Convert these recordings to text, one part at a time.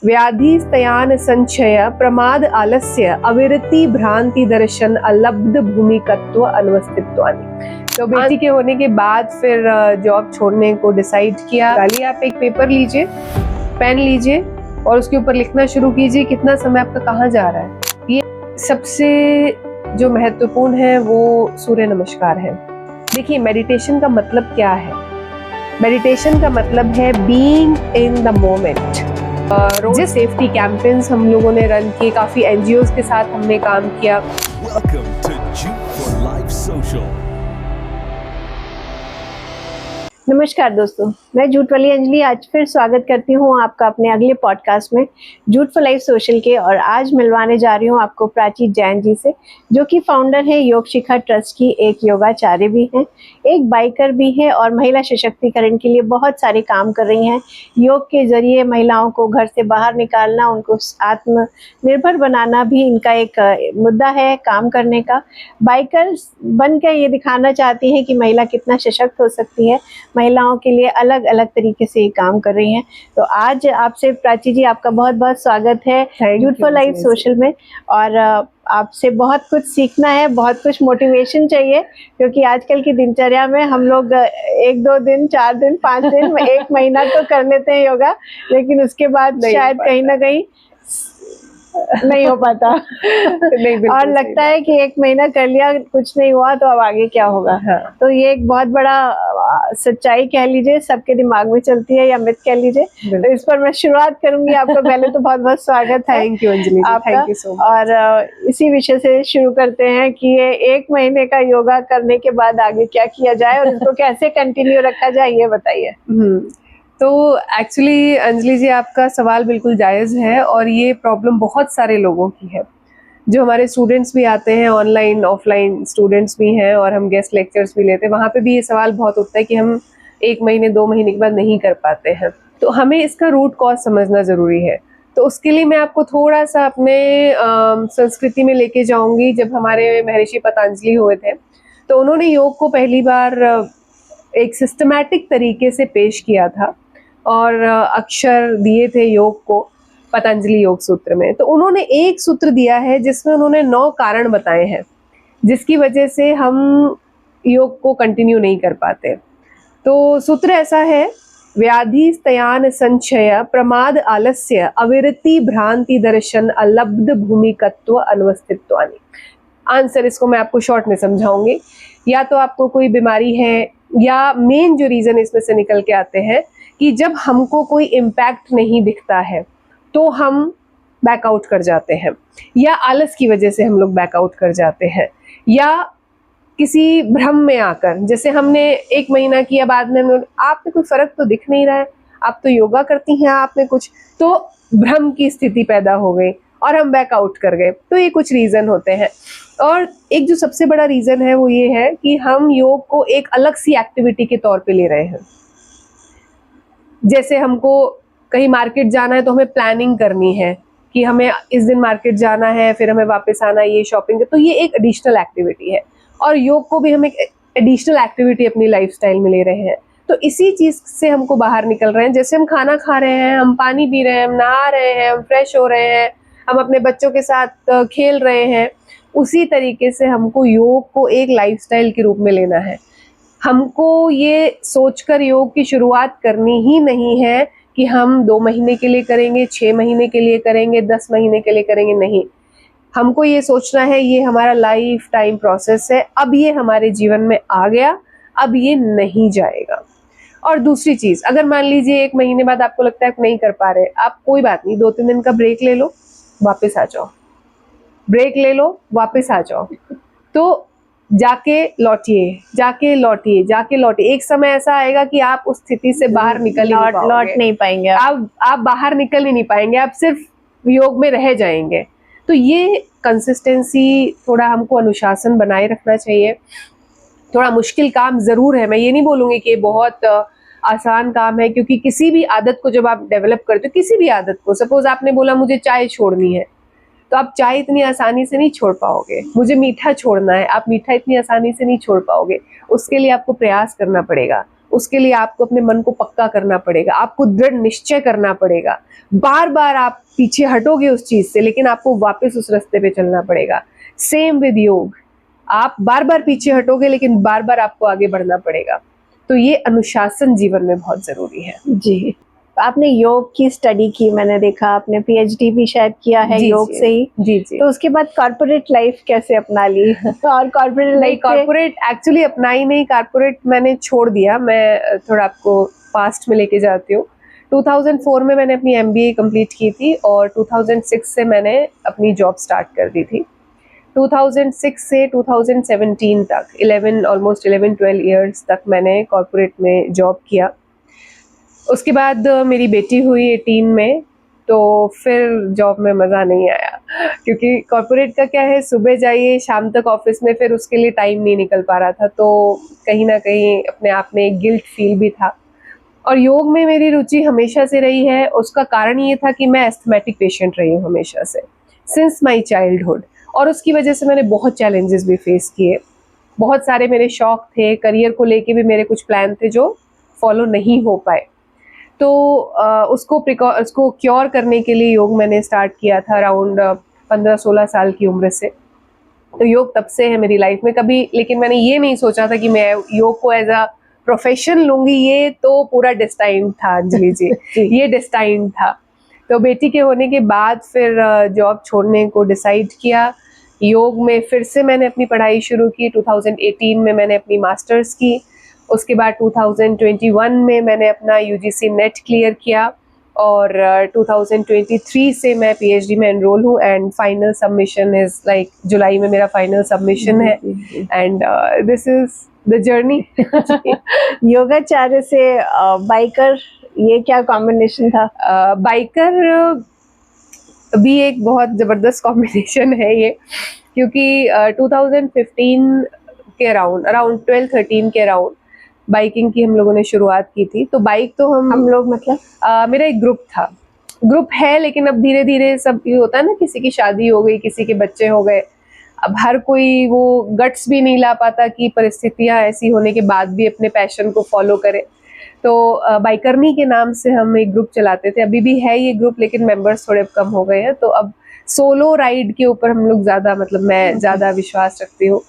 व्याधि स्तयान संचय प्रमाद आलस्य अविरति भ्रांति दर्शन अलब्ध भूमिकत्व अनवस्थित्वानि। तो बेटी के होने के बाद फिर जॉब छोड़ने को डिसाइड किया। खाली आप एक पेपर लीजिए, पेन लीजिए और उसके ऊपर लिखना शुरू कीजिए कितना समय आपका कहाँ जा रहा है। ये सबसे जो महत्वपूर्ण है वो सूर्य नमस्कार है। देखिए, मेडिटेशन का मतलब क्या है? मेडिटेशन का मतलब है बीइंग इन द मोमेंट। जिस सेफ्टी कैंपेन्स हम लोगों ने रन किए, काफी एनजीओज के साथ हमने काम किया। Welcome to Juke for Life Social. नमस्कार दोस्तों, मैं जूट वाली अंजलि आज फिर स्वागत करती हूँ आपका अपने अगले पॉडकास्ट में जूट फॉर लाइफ सोशल के। और आज मिलवाने जा रही हूँ आपको प्राची जैन जी से, जो कि फाउंडर है योग शिखा ट्रस्ट की, एक योगाचार्य भी हैं, एक बाइकर भी है और महिला सशक्तिकरण के लिए बहुत सारे काम कर रही हैं। योग के जरिए महिलाओं को घर से बाहर निकालना, उनको आत्मनिर्भर बनाना भी इनका एक मुद्दा है काम करने का। बाइकर बनकर ये दिखाना चाहती हैं कि महिला कितना सशक्त हो सकती है, महिलाओं के लिए अलग अलग तरीके से ये काम कर रही हैं। तो आज आपसे प्राची जी, आपका बहुत बहुत स्वागत है जूट फॉर लाइफ सोशल में। और आपसे बहुत कुछ सीखना है, बहुत कुछ मोटिवेशन चाहिए, क्योंकि आजकल की दिनचर्या में हम लोग 1-2 दिन, 4 दिन, 5 दिन, 1 महीना तो कर लेते हैं योगा, लेकिन उसके बाद शायद कहीं ना कहीं नहीं हो पाता। नहीं, और लगता है कि 1 महीना कर लिया, कुछ नहीं हुआ तो अब आगे क्या होगा। हाँ। तो ये एक बहुत बड़ा सच्चाई कह लीजिए, सबके दिमाग में चलती है, या मिथ कह लीजिए। तो इस पर मैं शुरुआत करूंगी। आपका पहले तो बहुत बहुत स्वागत है। Thank you Anjali, thank you so much. और इसी विषय से शुरू करते हैं कि ये 1 महीने का योगा करने के बाद आगे क्या किया जाए और इसको कैसे कंटिन्यू रखा जाए, ये बताइए। तो एक्चुअली अंजलि जी, आपका सवाल बिल्कुल जायज़ है और ये प्रॉब्लम बहुत सारे लोगों की है। जो हमारे स्टूडेंट्स भी आते हैं, ऑनलाइन ऑफलाइन स्टूडेंट्स भी हैं, और हम गेस्ट लेक्चर्स भी लेते हैं, वहाँ पे भी ये सवाल बहुत उठता है कि हम 1 महीने 2 महीने के बाद नहीं कर पाते हैं। तो हमें इसका रूट कॉज समझना ज़रूरी है। तो उसके लिए मैं आपको थोड़ा सा अपने संस्कृति में लेके जाऊँगी। जब हमारे महर्षि पतंजलि हुए थे तो उन्होंने योग को पहली बार एक सिस्टमैटिक तरीके से पेश किया था और अक्षर दिए थे योग को पतंजलि योग सूत्र में। तो उन्होंने एक सूत्र दिया है जिसमें उन्होंने 9 कारण बताए हैं जिसकी वजह से हम योग को कंटिन्यू नहीं कर पाते। तो सूत्र ऐसा है: व्याधि स्तयान संचय प्रमाद आलस्य अविरति भ्रांति दर्शन अलब्ध भूमिकत्व अनवस्थित्वानि। आंसर इसको मैं आपको शॉर्ट में समझाऊंगी। या तो आपको कोई बीमारी है, या मेन जो रीजन इसमें से निकल के आते हैं कि जब हमको कोई इम्पैक्ट नहीं दिखता है तो हम बैकआउट कर जाते हैं, या आलस की वजह से हम लोग बैकआउट कर जाते हैं, या किसी भ्रम में आकर, जैसे हमने 1 महीना किया, बाद में आप में कोई फर्क तो दिख नहीं रहा है, आप तो योगा करती हैं, आप में कुछ तो भ्रम की स्थिति पैदा हो गई और हम बैकआउट कर गए। तो ये कुछ रीजन होते हैं। और एक जो सबसे बड़ा रीजन है वो ये है कि हम योग को एक अलग सी एक्टिविटी के तौर पे ले रहे हैं। जैसे हमको कहीं मार्केट जाना है तो हमें प्लानिंग करनी है कि हमें इस दिन मार्केट जाना है, फिर हमें वापस आना है, ये शॉपिंग है। तो ये एक एडिशनल एक्टिविटी है, और योग को भी हम एक एडिशनल एक्टिविटी अपनी लाइफस्टाइल में ले रहे हैं। तो इसी चीज से हमको बाहर निकल रहे हैं। जैसे हम खाना खा रहे हैं, हम पानी पी रहे हैं, हम नहा रहे हैं, हम फ्रेश हो रहे हैं, हम अपने बच्चों के साथ खेल रहे हैं, उसी तरीके से हमको योग को एक लाइफस्टाइल के रूप में लेना है। हमको ये सोचकर योग की शुरुआत करनी ही नहीं है कि हम 2 महीने के लिए करेंगे, 6 महीने के लिए करेंगे, 10 महीने के लिए करेंगे। नहीं, हमको ये सोचना है ये हमारा लाइफ टाइम प्रोसेस है। अब ये हमारे जीवन में आ गया, अब ये नहीं जाएगा। और दूसरी चीज, अगर मान लीजिए 1 महीने बाद आपको लगता है आप नहीं कर पा रहे, आप कोई बात नहीं, 2-3 दिन का ब्रेक ले लो, वापस आ जाओ, ब्रेक ले लो, वापस आ जाओ। तो जाके लौटिए, जाके लौटिए, जाके लौटिए। एक समय ऐसा आएगा कि आप उस स्थिति से बाहर निकल लौट नहीं पाएंगे। आप बाहर निकल ही नहीं पाएंगे, आप सिर्फ योग में रह जाएंगे। तो ये कंसिस्टेंसी, थोड़ा हमको अनुशासन बनाए रखना चाहिए। थोड़ा मुश्किल काम जरूर है, मैं ये नहीं बोलूंगी कि बहुत आसान काम है, क्योंकि किसी भी आदत को जब आप डेवलप करते हो, किसी भी आदत को, सपोज आपने बोला मुझे चाय छोड़नी है, तो आप चाय इतनी आसानी से नहीं छोड़ पाओगे। मुझे मीठा छोड़ना है, आप मीठा इतनी आसानी से नहीं छोड़ पाओगे। उसके लिए आपको प्रयास करना पड़ेगा, उसके लिए आपको अपने मन को पक्का करना पड़ेगा, आपको दृढ़ निश्चय करना पड़ेगा। बार बार आप पीछे हटोगे उस चीज से, लेकिन आपको वापस उस रास्ते पे चलना पड़ेगा। सेम विद योग, आप बार बार पीछे हटोगे लेकिन बार बार आपको आगे बढ़ना पड़ेगा। तो ये अनुशासन जीवन में बहुत जरूरी है। जी, आपने योग की स्टडी की, मैंने देखा आपने पीएचडी भी शायद किया है योग से ही। जी जी। तो उसके बाद कॉर्पोरेट लाइफ कैसे अपना ली? और कॉर्पोरेट नहीं, लाइफ कॉर्पोरेट एक्चुअली अपना ही नहीं, कॉर्पोरेट मैंने छोड़ दिया। मैं थोड़ा आपको पास्ट में लेके जाती हूँ। 2004 में मैंने अपनी MBA कंप्लीट की थी और 2006 से मैंने अपनी जॉब स्टार्ट कर दी थी। 2006 से 2017 तक 11-12 इयर्स तक मैंने कॉर्पोरेट में जॉब किया। उसके बाद मेरी बेटी हुई 18 में, तो फिर जॉब में मज़ा नहीं आया, क्योंकि कॉर्पोरेट का क्या है, सुबह जाइए शाम तक ऑफिस में, फिर उसके लिए टाइम नहीं निकल पा रहा था। तो कहीं ना कहीं अपने आप में एक गिल्ट फील भी था। और योग में मेरी रुचि हमेशा से रही है। उसका कारण ये था कि मैं एस्थमेटिक पेशेंट रही हूँ हमेशा से, सिंस माई चाइल्डहुड। और उसकी वजह से मैंने बहुत चैलेंजेस भी फेस किए। बहुत सारे मेरे शौक थे, करियर को लेके भी मेरे कुछ प्लान थे जो फॉलो नहीं हो पाए। तो उसको क्योर करने के लिए योग मैंने स्टार्ट किया था अराउंड 15-16 साल की उम्र से। तो योग तब से है मेरी लाइफ में। कभी लेकिन मैंने ये नहीं सोचा था कि मैं योग को एज अ प्रोफेशन लूंगी, ये तो पूरा डिस्टाइंड था अंजलि जी। ये डिस्टाइंड था। तो बेटी के होने के बाद फिर जॉब छोड़ने को डिसाइड किया। योग में फिर से मैंने अपनी पढ़ाई शुरू की। 2018 में मैंने अपनी मास्टर्स की। उसके बाद 2021 में मैंने अपना UGC नेट क्लियर किया और 2023 से मैं PhD में एनरोल हूँ and final submission is like July में मेरा फाइनल सबमिशन है। And this is the journey. योगाचार्य से बाइकर, ये क्या कॉम्बिनेशन था? बाइकर भी एक बहुत जबरदस्त कॉम्बिनेशन है ये, क्योंकि 2015 के अराउंड 12-13 के अराउंड बाइकिंग की हम लोगों ने शुरुआत की थी। तो बाइक तो हम लोग मतलब मेरा एक ग्रुप है, लेकिन अब धीरे धीरे सब ये होता है ना, किसी की शादी हो गई, किसी के बच्चे हो गए, अब हर कोई वो गट्स भी नहीं ला पाता कि परिस्थितियां ऐसी होने के बाद भी अपने पैशन को फॉलो करे। तो बाइकरनी के नाम से हम एक ग्रुप चलाते थे, अभी भी है ये ग्रुप, लेकिन मेंबर्स थोड़े कम हो गए हैं। तो अब सोलो राइड के ऊपर हम लोग ज़्यादा, मतलब मैं ज़्यादा विश्वास रखती हूँ।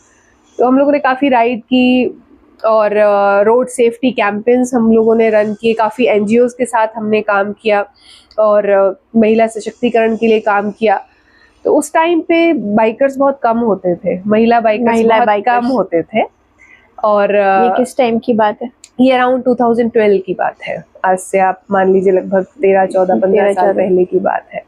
तो हम लोगों ने काफ़ी राइड की और रोड सेफ्टी कैंपेन्स हम लोगों ने रन किए, काफ़ी NGOs के साथ हमने काम किया और महिला सशक्तिकरण के लिए काम किया। तो उस टाइम पे बाइकर्स बहुत कम होते थे, महिला बाइकर्स बहुत कम होते थे। और ये किस टाइम की बात है? ये अराउंड 2012 की बात है। आज से आप मान लीजिए लगभग 13-14-15 साल पहले की बात है।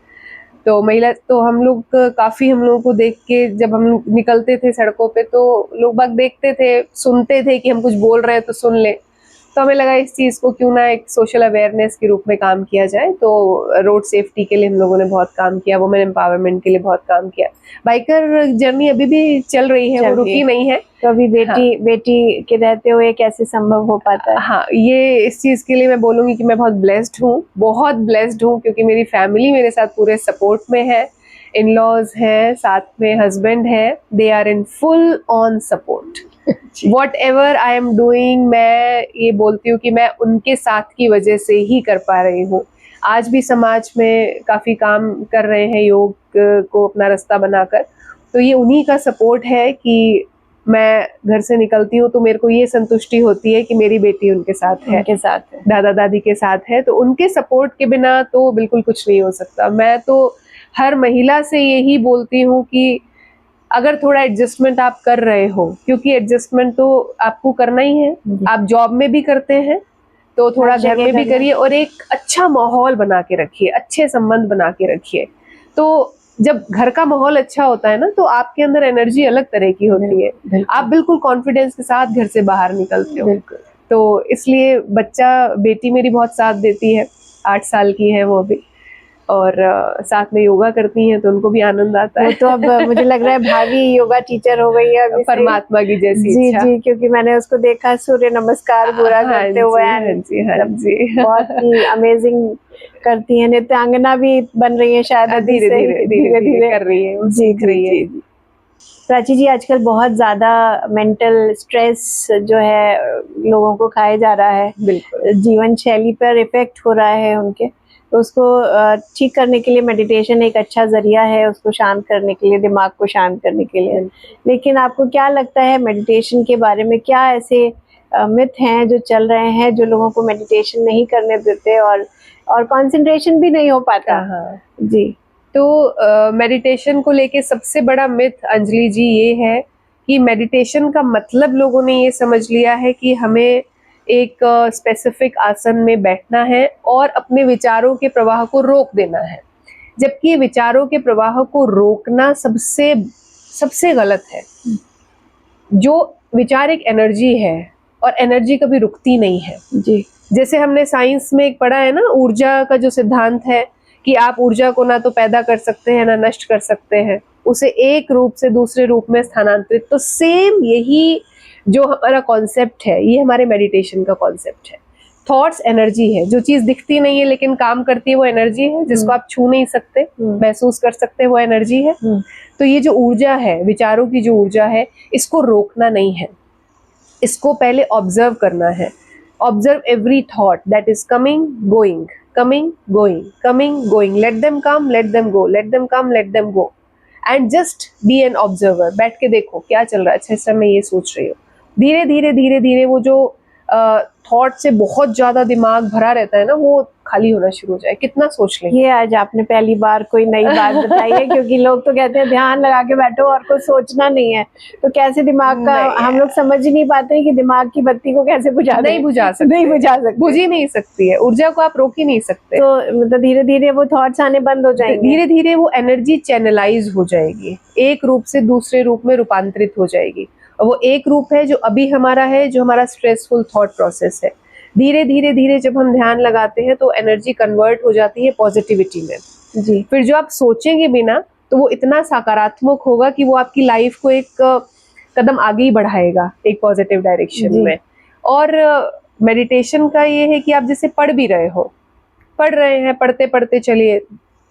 तो महिला, तो हम लोग काफ़ी, हम लोगों को देख के जब हम लोग निकलते थे सड़कों पे, तो लोग बाग देखते थे, सुनते थे कि हम कुछ बोल रहे हैं तो सुन ले। तो हमें लगा इस चीज़ को क्यों ना एक सोशल अवेयरनेस के रूप में काम किया जाए। तो रोड सेफ्टी के लिए हम लोगों ने बहुत काम किया, वुमेन एम्पावरमेंट के लिए बहुत काम किया। बाइकर जर्नी अभी भी चल रही है, वो रुकी नहीं है। तो अभी बेटी के रहते हुए कैसे संभव हो पाता है? हाँ, ये इस चीज़ के लिए मैं बोलूँगी कि मैं बहुत ब्लेस्ड हूँ, क्योंकि मेरी फैमिली मेरे साथ पूरे सपोर्ट में है। इन-लॉज हैं, साथ में हस्बैंड है, they are in full on support. Whatever I am doing, मैं ये बोलती हूँ कि मैं उनके साथ की वजह से ही कर पा रही हूँ। आज भी समाज में काफ़ी काम कर रहे हैं योग को अपना रास्ता बनाकर। तो ये उन्हीं का सपोर्ट है कि मैं घर से निकलती हूँ तो मेरे को ये संतुष्टि होती है कि मेरी बेटी उनके साथ है, दादा दादी के साथ है। तो उनके सपोर्ट के बिना तो बिल्कुल कुछ नहीं हो सकता। मैं तो हर महिला से यही बोलती हूँ कि अगर थोड़ा एडजस्टमेंट आप कर रहे हो, क्योंकि एडजस्टमेंट तो आपको करना ही है, आप जॉब में भी करते हैं तो थोड़ा घर में भी करिए और एक अच्छा माहौल बना के रखिए, अच्छे संबंध बना के रखिए। तो जब घर का माहौल अच्छा होता है ना, तो आपके अंदर एनर्जी अलग तरह की होती है, आप बिल्कुल कॉन्फिडेंस के साथ घर से बाहर निकलते हो। तो इसलिए बेटी मेरी बहुत साथ देती है, 8 साल की है वो अभी, और साथ में योगा करती हैं तो उनको भी आनंद आता है। तो अब मुझे लग रहा है भाभी योगा टीचर हो गई है अभी, परमात्मा की जैसी जी इच्छा। जी, क्योंकि मैंने उसको देखा सूर्य नमस्कार पूरा करते हुए। हाँ जी, बहुत ही अमेजिंग करती है। नृत्यांगना भी बन रही है शायद, धीरे धीरे कर रही है, सीख रही है। प्राची जी, आजकल बहुत ज़्यादा मेंटल स्ट्रेस जो है लोगों को खाया जा रहा है, बिल्कुल। जीवन शैली पर इफेक्ट हो रहा है उनके, तो उसको ठीक करने के लिए मेडिटेशन एक अच्छा ज़रिया है, उसको शांत करने के लिए, दिमाग को शांत करने के लिए। लेकिन आपको क्या लगता है मेडिटेशन के बारे में, क्या ऐसे मिथ हैं जो चल रहे हैं जो लोगों को मेडिटेशन नहीं करने देते और कंसंट्रेशन भी नहीं हो पाता? हाँ। जी। तो मेडिटेशन को लेके सबसे बड़ा मिथ अंजलि जी ये है कि मेडिटेशन का मतलब लोगों ने ये समझ लिया है कि हमें एक स्पेसिफिक आसन में बैठना है और अपने विचारों के प्रवाह को रोक देना है, जबकि विचारों के प्रवाह को रोकना सबसे सबसे गलत है। जो विचार एक एनर्जी है और एनर्जी कभी रुकती नहीं है। जी। जैसे हमने साइंस में एक पढ़ा है ना, ऊर्जा का जो सिद्धांत है कि आप ऊर्जा को ना तो पैदा कर सकते हैं ना नष्ट कर सकते हैं, उसे एक रूप से दूसरे रूप में स्थानांतरित। तो सेम यही जो हमारा कॉन्सेप्ट है, ये हमारे मेडिटेशन का कॉन्सेप्ट है। थॉट्स एनर्जी है, जो चीज दिखती नहीं है लेकिन काम करती है वो एनर्जी है, जिसको आप छू नहीं सकते, महसूस कर सकते वो एनर्जी है। तो ये जो ऊर्जा है, विचारों की जो ऊर्जा है, इसको रोकना नहीं है, इसको पहले ऑब्जर्व करना है। Observe every thought that is coming going, coming going, coming going, let them come, let them go, let them come, let them go, and just be an observer. बैठ के देखो क्या चल रहा है, अच्छा इस समय ये सोच रही हो। धीरे धीरे धीरे धीरे वो जो थॉट से बहुत ज्यादा दिमाग भरा रहता है ना, वो खाली होना शुरू हो जाए। कितना सोच लें। ये आज आपने पहली बार कोई नई बात बताई है, क्योंकि लोग तो कहते हैं ध्यान लगा के बैठो और कुछ सोचना नहीं है, तो कैसे दिमाग का हम लोग समझ ही नहीं पाते हैं कि दिमाग की बत्ती को कैसे बुझा दें। नहीं बुझा सकते, नहीं बुझा सकते, बुझ ही नहीं सकती है, ऊर्जा को आप रोक ही नहीं सकते। तो मतलब धीरे धीरे वो थॉट्स आने बंद हो जाएंगे, धीरे धीरे वो एनर्जी चैनलाइज हो जाएगी, एक रूप से दूसरे रूप में रूपांतरित हो जाएगी। और वो एक रूप है जो अभी हमारा है, जो हमारा स्ट्रेसफुल थॉट प्रोसेस है। धीरे धीरे धीरे जब हम ध्यान लगाते हैं तो एनर्जी कन्वर्ट हो जाती है पॉजिटिविटी में। जी। फिर जो आप सोचेंगे भी ना, तो वो इतना सकारात्मक होगा कि वो आपकी लाइफ को एक कदम आगे ही बढ़ाएगा, एक पॉजिटिव डायरेक्शन में। और मेडिटेशन का ये है कि आप जैसे पढ़ भी रहे हो, पढ़ रहे हैं, पढ़ते पढ़ते चलिए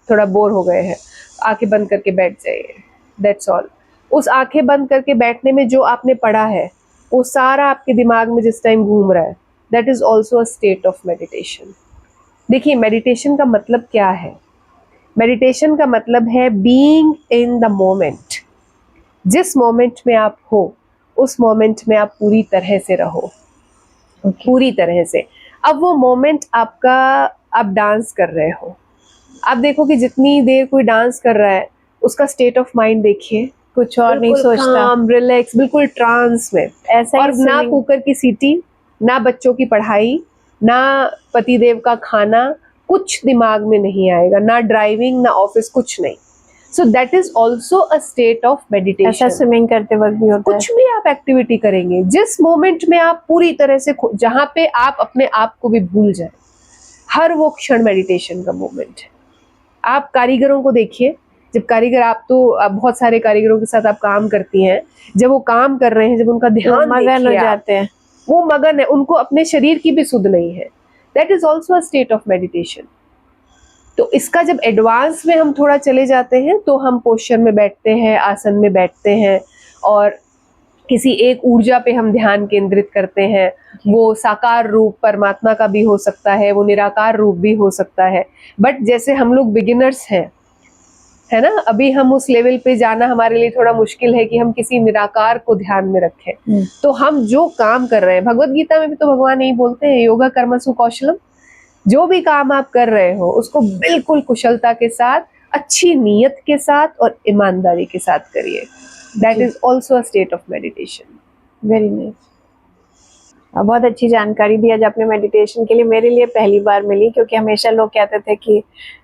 थोड़ा बोर हो गए हैं, आंखें बंद करके बैठ जाइए, दैट्स ऑल। उस आंखें बंद करके बैठने में जो आपने पढ़ा है वो सारा आपके दिमाग में जिस टाइम घूम रहा है, that is also a state of meditation. देखिए मेडिटेशन का मतलब क्या है? मेडिटेशन का मतलब है बीइंग इन द मोमेंट। जिस मोमेंट में आप हो उस मोमेंट में आप पूरी तरह से रहो, पूरी तरह से। अब वो मोमेंट आपका, आप डांस कर रहे हो, आप देखो कि जितनी देर कोई डांस कर रहा है उसका स्टेट ऑफ माइंड देखिए, कुछ और नहीं सोचता, काम, रिलैक्स, बिल्कुल ट्रांस में। ऐसा और ना कुकर की सीटी, ना बच्चों की पढ़ाई, ना पतिदेव का खाना, कुछ दिमाग में नहीं आएगा, ना ड्राइविंग, ना ऑफिस, कुछ नहीं। So that is also a state of meditation. ऐसा स्विमिंग करते वक्त भी होता है। कुछ भी आप एक्टिविटी करेंगे, जिस मोमेंट में आप पूरी तरह से, जहां पे आप अपने आप को भी भूल जाए, हर वो क्षण मेडिटेशन का मोमेंट है। आप कारीगरों को देखिए, जब कारीगर, आप तो बहुत सारे कारीगरों के साथ आप काम करती हैं, जब वो काम कर रहे हैं, जब उनका ध्यान मगन हो जाते हैं, वो मगन है, उनको अपने शरीर की भी सुध नहीं है। That is also a state of meditation. तो इसका जब एडवांस में हम थोड़ा चले जाते हैं तो हम पोस्चर में बैठते हैं, आसन में बैठते हैं और किसी एक ऊर्जा पे हम ध्यान केंद्रित करते हैं। वो साकार रूप परमात्मा का भी हो सकता है, वो निराकार रूप भी हो सकता है। बट जैसे हम लोग बिगिनर्स हैं, है ना, अभी हम उस लेवल पे जाना हमारे लिए थोड़ा मुश्किल है कि हम किसी निराकार को ध्यान में रखें। तो हम जो काम कर रहे हैं, भगवत गीता में भी तो भगवान यही बोलते हैं, योगा कर्मसु कौशलम। जो भी काम आप कर रहे हो उसको बिल्कुल कुशलता के साथ, अच्छी नीयत के साथ और ईमानदारी के साथ करिए। That is also a state of meditation. Very nice. बहुत अच्छी जानकारी दी आज आपने मेडिटेशन के लिए, मेरे लिए पहली बार मिली, क्योंकि हमेशा लोग कहते थे कि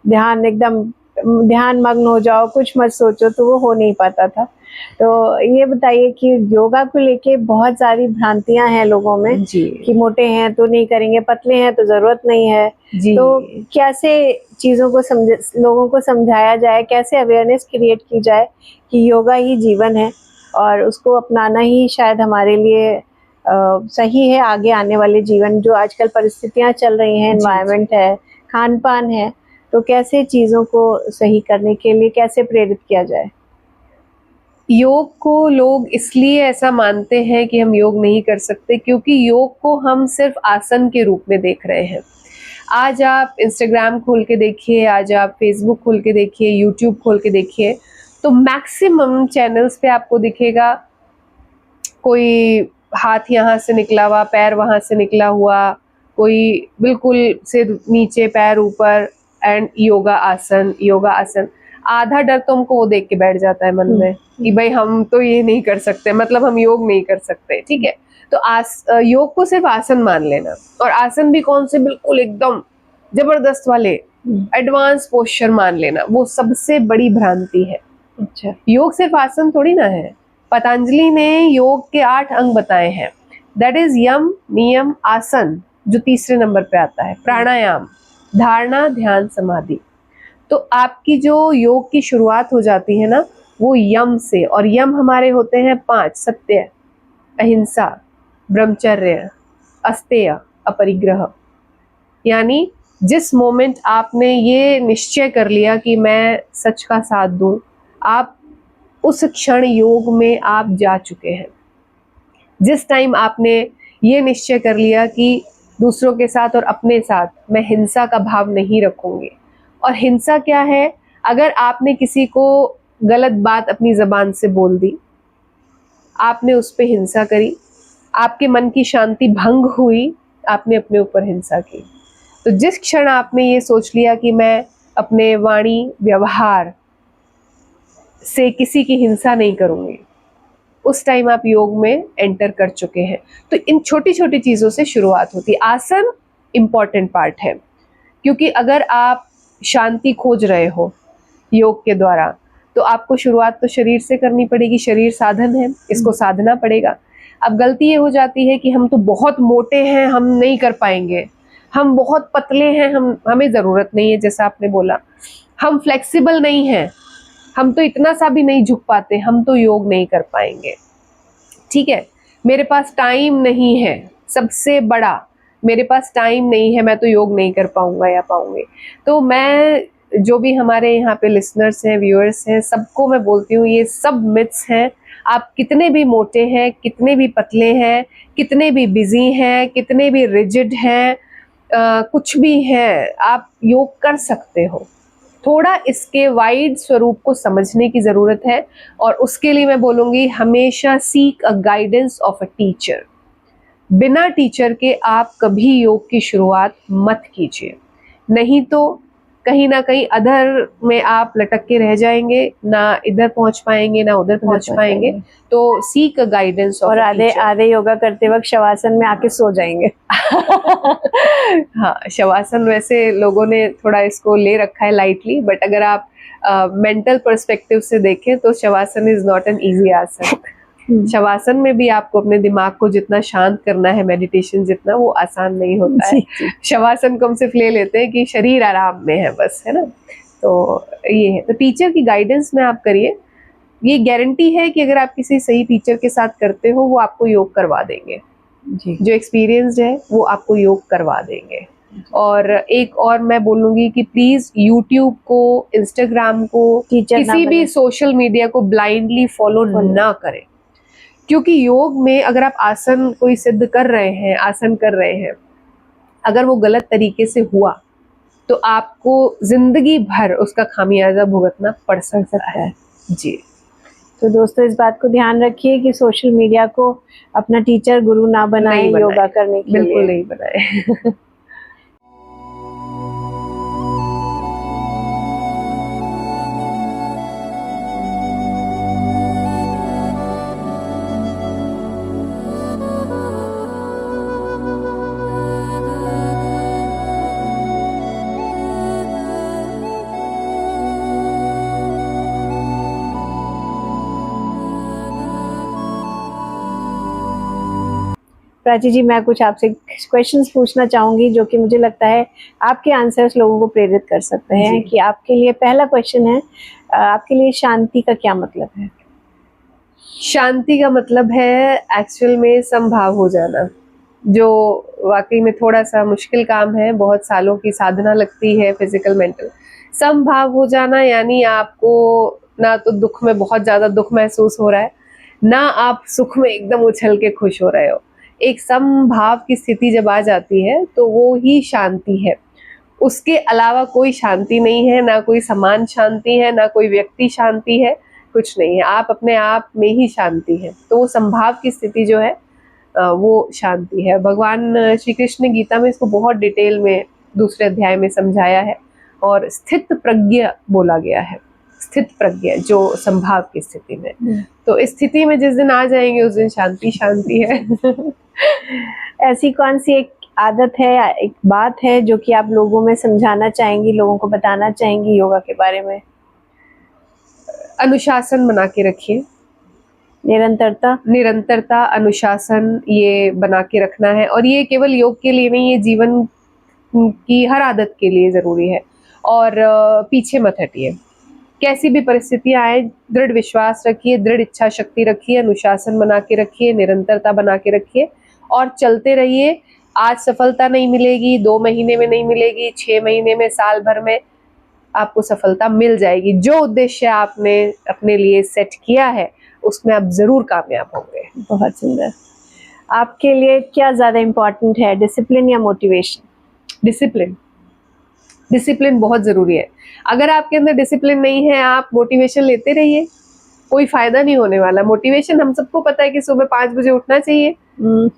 ध्यान एकदम ध्यान मग्न हो जाओ, कुछ मत सोचो, तो वो हो नहीं पाता था। तो ये बताइए कि योगा को लेके बहुत सारी भ्रांतियां हैं लोगों में जी। कि मोटे हैं तो नहीं करेंगे, पतले हैं तो जरूरत नहीं है जी। तो कैसे चीजों को लोगों को समझाया जाए, कैसे अवेयरनेस क्रिएट की जाए कि योगा ही जीवन है और उसको अपनाना ही शायद हमारे लिए सही है आगे आने वाले जीवन, जो आजकल परिस्थितियां चल रही हैं, एनवायरनमेंट है, खान पान है, तो कैसे चीज़ों को सही करने के लिए कैसे प्रेरित किया जाए? योग को लोग इसलिए ऐसा मानते हैं कि हम योग नहीं कर सकते क्योंकि योग को हम सिर्फ आसन के रूप में देख रहे हैं। आज आप इंस्टाग्राम खोल के देखिए, आज आप फेसबुक खोल के देखिए, यूट्यूब खोल के देखिए, तो मैक्सिमम चैनल्स पे आपको दिखेगा कोई हाथ यहाँ से निकला हुआ, पैर वहाँ से निकला हुआ, कोई बिल्कुल सिर नीचे पैर ऊपर एंड योगा आसन। आधा डर तो हमको वो देख के बैठ जाता है मन में कि भाई हम तो ये नहीं कर सकते, मतलब हम योग नहीं कर सकते, ठीक है। तो योग को सिर्फ आसन मान लेना, और आसन भी कौन से, बिल्कुल एकदम जबरदस्त वाले एडवांस पोस्चर मान लेना, वो सबसे बड़ी भ्रांति है। अच्छा, योग सिर्फ आसन थोड़ी ना है। पतंजलि ने योग के 8 अंग बताए हैं, दैट इज यम, नियम, आसन, जो तीसरे नंबर पे आता है, प्राणायाम, धारणा, ध्यान, समाधि। तो आपकी जो योग की शुरुआत हो जाती है ना, वो यम से, और यम हमारे होते हैं 5, सत्य, अहिंसा, ब्रह्मचर्य, अस्तेय, अपरिग्रह। यानी जिस मोमेंट आपने ये निश्चय कर लिया कि मैं सच का साथ दूं, आप उस क्षण योग में आप जा चुके हैं। जिस टाइम आपने ये निश्चय कर लिया कि दूसरों के साथ और अपने साथ मैं हिंसा का भाव नहीं रखूंगी, और हिंसा क्या है, अगर आपने किसी को गलत बात अपनी जबान से बोल दी, आपने उस पर हिंसा करी, आपके मन की शांति भंग हुई, आपने अपने ऊपर हिंसा की। तो जिस क्षण आपने ये सोच लिया कि मैं अपने वाणी व्यवहार से किसी की हिंसा नहीं करूंगी, उस टाइम आप योग में एंटर कर चुके हैं। तो इन छोटी छोटी चीजों से शुरुआत होती है। आसन इंपॉर्टेंट पार्ट है, क्योंकि अगर आप शांति खोज रहे हो योग के द्वारा, तो आपको शुरुआत तो शरीर से करनी पड़ेगी। शरीर साधन है, इसको साधना पड़ेगा। अब गलती ये हो जाती है कि हम तो बहुत मोटे हैं, हम नहीं कर पाएंगे, हम बहुत पतले हैं, हमें ज़रूरत नहीं है, जैसा आपने बोला, हम फ्लेक्सिबल नहीं हैं, हम तो इतना सा भी नहीं झुक पाते, हम तो योग नहीं कर पाएंगे, ठीक है। मेरे पास टाइम नहीं है, सबसे बड़ा, मेरे पास टाइम नहीं है, मैं तो योग नहीं कर पाऊंगा या पाऊंगी। तो मैं जो भी हमारे यहाँ पे लिसनर्स हैं, व्यूअर्स हैं, सबको मैं बोलती हूँ, ये सब मिथ्स हैं। आप कितने भी मोटे हैं, कितने भी पतले हैं, कितने भी बिजी हैं, कितने भी रिजिड हैं, कुछ भी हैं, आप योग कर सकते हो। थोड़ा इसके वाइड स्वरूप को समझने की ज़रूरत है, और उसके लिए मैं बोलूँगी हमेशा seek a guidance of a teacher. बिना टीचर के आप कभी योग की शुरुआत मत कीजिए, नहीं तो कहीं ना कहीं अधर में आप लटक के रह जाएंगे, ना इधर पहुंच पाएंगे ना उधर पहुंच पाएंगे। तो सीक गाइडेंस, और आधे योगा करते वक्त शवासन में आके सो जाएंगे। हाँ, शवासन वैसे लोगों ने थोड़ा इसको ले रखा है लाइटली, बट अगर आप मेंटल पर्सपेक्टिव से देखें तो shavasana is not an easy आसन। शवासन में भी आपको अपने दिमाग को जितना शांत करना है, मेडिटेशन जितना, वो आसान नहीं होता है। शवासन को हम सिर्फ ले लेते हैं कि शरीर आराम में है बस, है ना। तो ये है, तो टीचर की गाइडेंस में आप करिए। ये गारंटी है कि अगर आप किसी सही टीचर के साथ करते हो, वो आपको योग करवा देंगे जी। जो एक्सपीरियंस्ड है वो आपको योग करवा देंगे। और एक और मैं बोलूँगी कि प्लीज़ यूट्यूब को, इंस्टाग्राम को, किसी भी सोशल मीडिया को ब्लाइंडली फॉलो ना करें, क्योंकि योग में अगर आप आसन कोई सिद्ध कर रहे हैं, आसन कर रहे हैं, अगर वो गलत तरीके से हुआ तो आपको जिंदगी भर उसका खामियाजा भुगतना पड़ सकता है जी। तो दोस्तों, इस बात को ध्यान रखिए कि सोशल मीडिया को अपना टीचर, गुरु ना बनाएं योगा करने के लिए। बिल्कुल नहीं बनाए। प्राची जी, मैं कुछ आपसे क्वेश्चंस पूछना चाहूंगी जो कि मुझे लगता है आपके आंसर्स लोगों को प्रेरित कर सकते हैं। कि आपके लिए पहला क्वेश्चन है, आपके लिए शांति का क्या मतलब है? शांति का मतलब है एक्चुअल में समभाव हो जाना, जो वाकई में थोड़ा सा मुश्किल काम है, बहुत सालों की साधना लगती है, फिजिकल मेंटल। समभाव हो जाना यानी आपको ना तो दुख में बहुत ज्यादा दुख महसूस हो रहा है, ना आप सुख में एकदम उछल के खुश हो रहे हो। एक समभाव की स्थिति जब आ जाती है तो वो ही शांति है। उसके अलावा कोई शांति नहीं है, ना कोई समान शांति है, ना कोई व्यक्ति शांति है, कुछ नहीं है। आप अपने आप में ही शांति है। तो वो संभाव की स्थिति जो है वो शांति है। भगवान श्री कृष्ण ने गीता में इसको बहुत डिटेल में दूसरे अध्याय में समझाया है और स्थित प्रज्ञ बोला गया है। स्थित प्रज्ञ जो संभाव की स्थिति में, तो इस स्थिति में जिस दिन आ जाएंगे उस दिन शांति शांति है। ऐसी कौन सी एक आदत है या एक बात है जो कि आप लोगों में समझाना चाहेंगी, लोगों को बताना चाहेंगी योगा के बारे में? अनुशासन बना के रखिए। निरंतरता, अनुशासन ये बना के रखना है। और ये केवल योग के लिए नहीं, ये जीवन की हर आदत के लिए जरूरी है। और पीछे मत हटिए, कैसी भी परिस्थितियां आए, दृढ़ विश्वास रखिए, दृढ़ इच्छा शक्ति रखिए, अनुशासन बना के रखिए, निरंतरता बना के रखिए और चलते रहिए। आज सफलता नहीं मिलेगी, 2 महीने में नहीं मिलेगी, 6 महीने में, साल भर में आपको सफलता मिल जाएगी। जो उद्देश्य आपने अपने लिए सेट किया है उसमें आप जरूर कामयाब होंगे। बहुत सुंदर। आपके लिए क्या ज्यादा इम्पोर्टेंट है, डिसिप्लिन या मोटिवेशन? डिसिप्लिन बहुत जरूरी है। अगर आपके अंदर डिसिप्लिन नहीं है, आप मोटिवेशन लेते रहिए, कोई फायदा नहीं होने वाला। मोटिवेशन हम सबको पता है कि सुबह 5 बजे उठना चाहिए।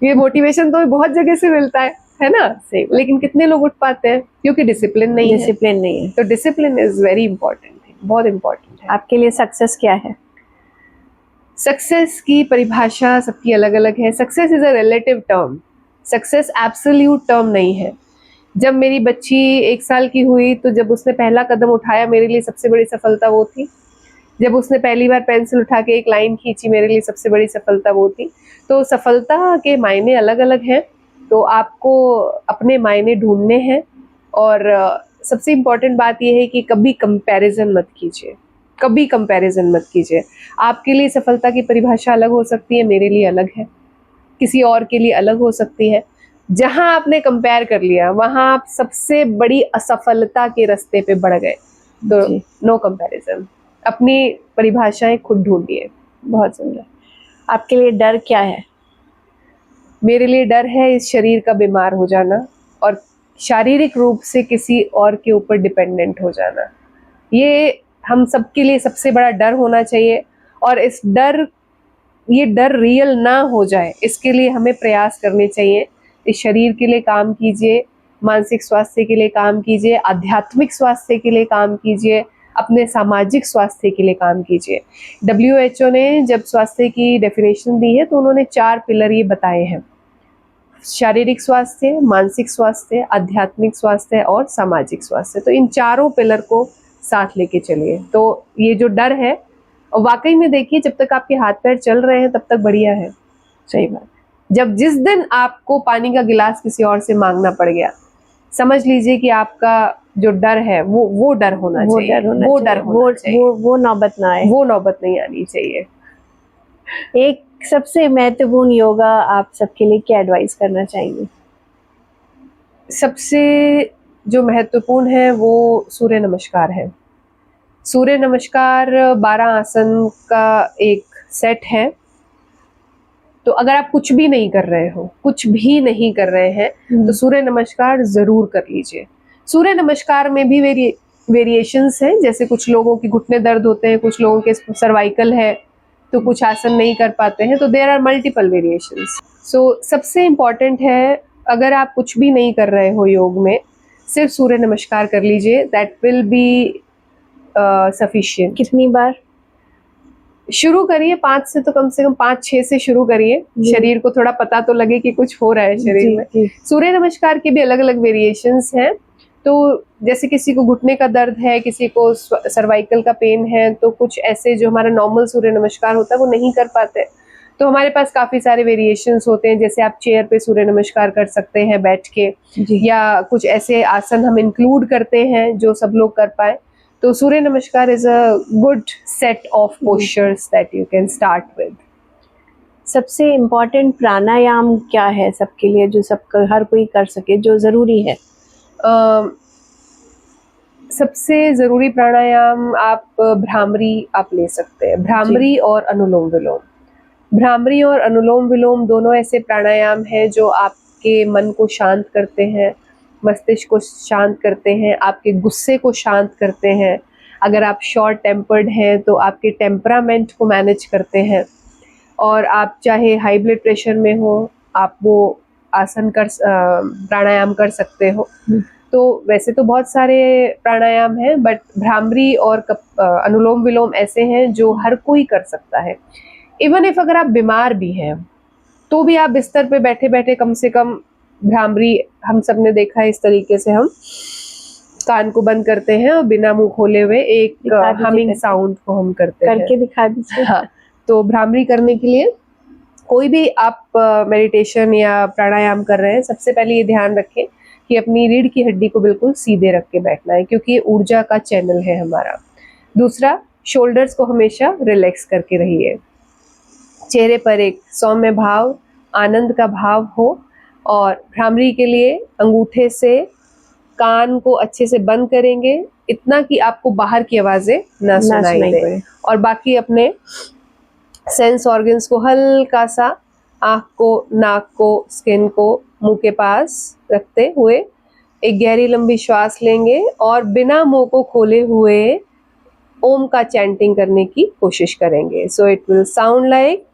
ये मोटिवेशन तो बहुत जगह से मिलता है ना? सही। लेकिन कितने लोग उठ पाते हैं? क्योंकि डिसिप्लिन नहीं है। तो डिसिप्लिन इज वेरी इंपॉर्टेंट, बहुत इंपॉर्टेंट है। आपके लिए सक्सेस क्या है? सक्सेस की परिभाषा सबकी अलग अलग है। Success is a relative term, success absolute term नहीं है। जब मेरी बच्ची 1 साल की हुई तो जब उसने पहला कदम उठाया, मेरे लिए सबसे बड़ी सफलता वो थी। जब उसने पहली बार पेंसिल उठा के एक लाइन खींची, मेरे लिए सबसे बड़ी सफलता वो थी। तो सफलता के मायने अलग अलग हैं, तो आपको अपने मायने ढूंढने हैं। और सबसे इम्पोर्टेंट बात यह है कि कभी कंपैरिजन मत कीजिए, कभी कंपैरिजन मत कीजिए। आपके लिए सफलता की परिभाषा अलग हो सकती है, मेरे लिए अलग है, किसी और के लिए अलग हो सकती है। जहां आपने कंपेयर कर लिया वहां आप सबसे बड़ी असफलता के रास्ते पे बढ़ गए। तो नो कंपैरिजन, अपनी परिभाषाएं खुद ढूंढिए। बहुत सुंदर। आपके लिए डर क्या है? मेरे लिए डर है इस शरीर का बीमार हो जाना और शारीरिक रूप से किसी और के ऊपर डिपेंडेंट हो जाना। ये हम सबके लिए सबसे बड़ा डर होना चाहिए। और ये डर रियल ना हो जाए, इसके लिए हमें प्रयास करने चाहिए। इस शरीर के लिए काम कीजिए, मानसिक स्वास्थ्य के लिए काम कीजिए, आध्यात्मिक स्वास्थ्य के लिए काम कीजिए, अपने सामाजिक स्वास्थ्य के लिए काम कीजिए। WHO ने जब स्वास्थ्य की डेफिनेशन दी है तो उन्होंने 4 पिलर ये बताए हैं: शारीरिक स्वास्थ्य, मानसिक स्वास्थ्य, आध्यात्मिक स्वास्थ्य और सामाजिक स्वास्थ्य। तो इन चारों पिलर को साथ लेके चलिए। तो ये जो डर है, और वाकई में देखिए, जब तक आपके हाथ पैर चल रहे हैं तब तक बढ़िया है। सही बात। जिस दिन आपको पानी का गिलास किसी और से मांगना पड़ गया, समझ लीजिए कि आपका जो डर है वो डर होना चाहिए। वो नौबत ना आए, वो नौबत नहीं आनी चाहिए। एक सबसे महत्वपूर्ण योगा आप सबके लिए क्या एडवाइस करना चाहेंगे? सबसे जो महत्वपूर्ण है वो सूर्य नमस्कार है। सूर्य नमस्कार 12 आसन का एक सेट है। तो अगर आप कुछ भी नहीं कर रहे हैं तो सूर्य नमस्कार जरूर कर लीजिए। सूर्य नमस्कार में भी वेरिएशंस हैं। जैसे कुछ लोगों की घुटने दर्द होते हैं, कुछ लोगों के सर्वाइकल है तो कुछ आसन नहीं कर पाते हैं। तो देयर आर मल्टीपल वेरिएशंस। सो सबसे इम्पॉर्टेंट है, अगर आप कुछ भी नहीं कर रहे हो योग में, सिर्फ सूर्य नमस्कार कर लीजिए। That will be sufficient. कितनी बार शुरू करिए? 5 से, तो कम से कम 5-6 से शुरू करिए। शरीर को थोड़ा पता तो लगे कि कुछ हो रहा है शरीर में। सूर्य नमस्कार के भी अलग अलग वेरिएशंस हैं। तो जैसे किसी को घुटने का दर्द है, किसी को सर्वाइकल का पेन है, तो कुछ ऐसे जो हमारा नॉर्मल सूर्य नमस्कार होता है वो नहीं कर पाते, तो हमारे पास काफी सारे वेरिएशंस होते हैं। जैसे आप चेयर पे सूर्य नमस्कार कर सकते हैं बैठ के, या कुछ ऐसे आसन हम इंक्लूड करते हैं जो सब लोग कर पाए। तो सूर्य नमस्कार is a good set of postures that you can start with. सबसे इम्पोर्टेंट प्राणायाम क्या है सबके लिए, जो हर कोई कर सके, जो जरूरी है? सबसे ज़रूरी प्राणायाम आप भ्रामरी आप ले सकते हैं, भ्रामरी और अनुलोम विलोम। भ्रामरी और अनुलोम विलोम दोनों ऐसे प्राणायाम हैं जो आपके मन को शांत करते हैं, मस्तिष्क को शांत करते हैं, आपके गुस्से को शांत करते हैं। अगर आप शॉर्ट टेम्पर्ड हैं तो आपके टेम्परामेंट को मैनेज करते हैं। और आप चाहे हाई ब्लड प्रेशर में हो, आप वो आसन प्राणायाम कर सकते हो। तो वैसे तो बहुत सारे प्राणायाम हैं, बट भ्रामरी और अनुलोम विलोम ऐसे हैं जो हर कोई कर सकता है। इवन इफ अगर आप बीमार भी हैं तो भी आप बिस्तर पे बैठे बैठे कम से कम भ्रामरी, हम सब ने देखा है इस तरीके से हम कान को बंद करते हैं और बिना मुंह खोले हुए एक हमिंग साउंड को हम करते हैं। करके दिखा दीजिए। हाँ, तो भ्रामरी करने के लिए कोई भी आप मेडिटेशन या प्राणायाम कर रहे हैं, सबसे पहले ये ध्यान रखें कि अपनी रीढ़ की हड्डी को बिल्कुल सीधे रख के बैठना है, क्योंकि ये ऊर्जा का चैनल है हमारा। दूसरा, शोल्डर्स को हमेशा रिलैक्स करके रहिए। चेहरे पर एक सौम्य भाव, आनंद का भाव हो। और भ्रामरी के लिए अंगूठे से कान को अच्छे से बंद करेंगे, इतना कि आपको बाहर की आवाजें ना सुनाई दे। और बाकी अपने सेंस ऑर्गन्स को हल्का सा आँख को, नाक को, स्किन को मुंह के पास रखते हुए एक गहरी लंबी श्वास लेंगे और बिना मुंह को खोले हुए ओम का चैंटिंग करने की कोशिश करेंगे। So it will sound like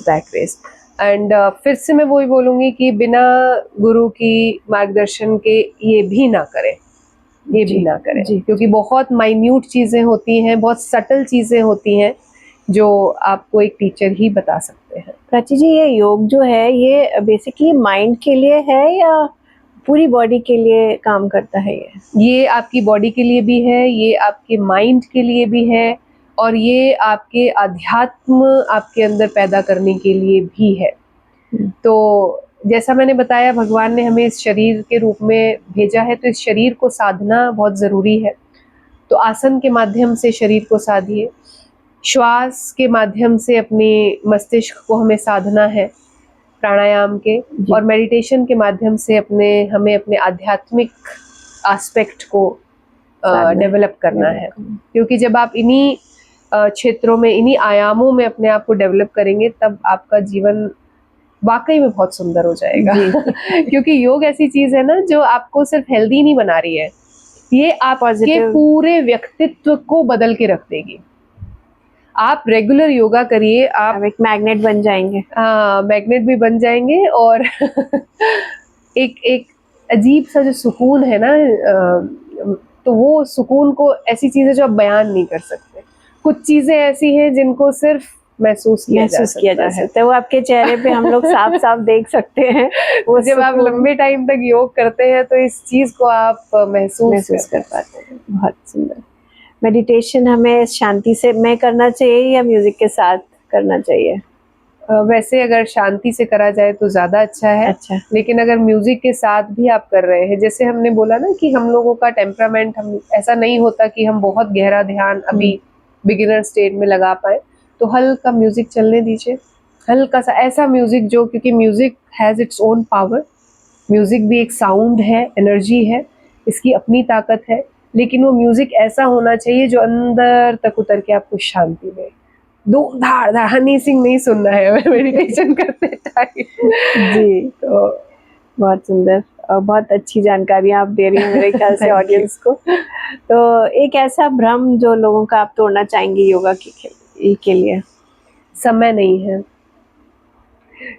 that way. And फिर से मैं वही बोलूँगी कि बिना गुरु की मार्गदर्शन के ये भी ना करें, ये भी ना करें, क्योंकि बहुत माइन्यूट चीज़ें होती हैं, बहुत सटल चीज़ें होती हैं जो आपको एक टीचर ही बता सकते हैं। प्राची जी, ये योग जो है ये बेसिकली माइंड के लिए है या पूरी बॉडी के लिए काम करता है? ये आपकी बॉडी के लिए भी है, ये आपके माइंड के लिए भी है, और ये आपके अध्यात्म आपके अंदर पैदा करने के लिए भी है। तो जैसा मैंने बताया, भगवान ने हमें इस शरीर के रूप में भेजा है, तो इस शरीर को साधना बहुत ज़रूरी है। तो आसन के माध्यम से शरीर को साधिए, श्वास के माध्यम से अपने मस्तिष्क को हमें साधना है प्राणायाम के, और मेडिटेशन के माध्यम से हमें अपने आध्यात्मिक एस्पेक्ट को डेवलप करना है। क्योंकि जब आप इन्हीं क्षेत्रों में, इन्हीं आयामों में अपने आप को डेवलप करेंगे, तब आपका जीवन वाकई में बहुत सुंदर हो जाएगा। क्योंकि योग ऐसी चीज है ना जो आपको सिर्फ हेल्दी नहीं बना रही है, ये आपके पूरे व्यक्तित्व को बदल के रख देगी। आप रेगुलर योगा करिए, आप एक मैग्नेट बन जाएंगे। हाँ, मैग्नेट भी बन जाएंगे। और एक अजीब सा जो सुकून है ना, तो वो सुकून को, ऐसी चीजें जो आप बयान नहीं कर सकते। कुछ चीजें ऐसी हैं जिनको सिर्फ महसूस किया जा सकता है। तो वो आपके चेहरे पे हम लोग साफ साफ देख सकते हैं। वो जब आप लंबे टाइम तक योग करते हैं तो इस चीज को आप महसूस कर पाते हैं। बहुत सुंदर। मेडिटेशन हमें शांति से में करना चाहिए या म्यूजिक के साथ करना चाहिए? वैसे अगर शांति से करा जाए तो ज्यादा अच्छा है। अच्छा। लेकिन अगर म्यूजिक के साथ भी आप कर रहे हैं, जैसे हमने बोला ना कि हम लोगों का टेम्परामेंट, हम ऐसा नहीं होता कि हम बहुत गहरा ध्यान अभी बिगिनर स्टेज में लगा पाए, तो हल्का म्यूजिक चलने दीजिए, हल्का सा ऐसा म्यूजिक जो, क्योंकि music has its own power. Music भी एक साउंड है, एनर्जी है, इसकी अपनी ताकत है। लेकिन वो म्यूजिक ऐसा होना चाहिए जो अंदर तक उतर के आपको शांति दे। धूम धाड़ धाड़ हनी सिंह नहीं सुनना है मेडिटेशन करते टाइम। जी, तो बहुत सुंदर और बहुत अच्छी जानकारी आप दे रही हैं मेरे ख्याल से ऑडियंस को। तो एक ऐसा भ्रम जो लोगों का आप तोड़ना चाहेंगे योगा के लिए? समय नहीं है,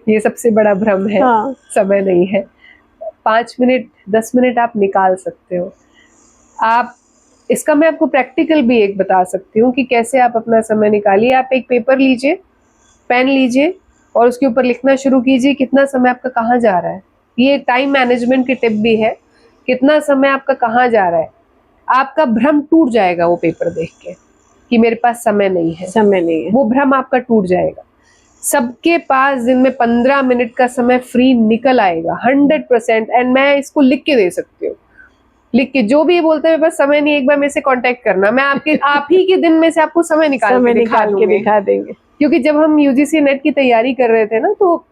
ये सबसे बड़ा भ्रम है। हाँ। समय नहीं है। 5 मिनट 10 मिनट आप निकाल सकते हो। आप इसका मैं आपको प्रैक्टिकल भी एक बता सकती हूँ कि कैसे आप अपना समय निकालिए। आप एक पेपर लीजिए, पेन लीजिए और उसके ऊपर लिखना शुरू कीजिए कितना समय आपका कहाँ जा रहा है। ये टाइम मैनेजमेंट की टिप भी है, कितना समय आपका कहाँ जा रहा है। आपका भ्रम टूट जाएगा वो पेपर देख के कि मेरे पास समय नहीं है, समय नहीं है, वो भ्रम आपका टूट जाएगा। सबके पास दिन में 15 मिनट का समय फ्री निकल आएगा 100%। एंड मैं इसको लिख के दे सकती हूँ। लिख के, जो भी ये बोलते हैं मेरे पास समय नहीं, एक बार मेरे से कांटेक्ट करना, मैं आप ही के दिन में से आपको समय निकाल के दिखा देंगे। क्योंकि जब हम यूजीसी नेट की तैयारी कर रहे थे ना, तो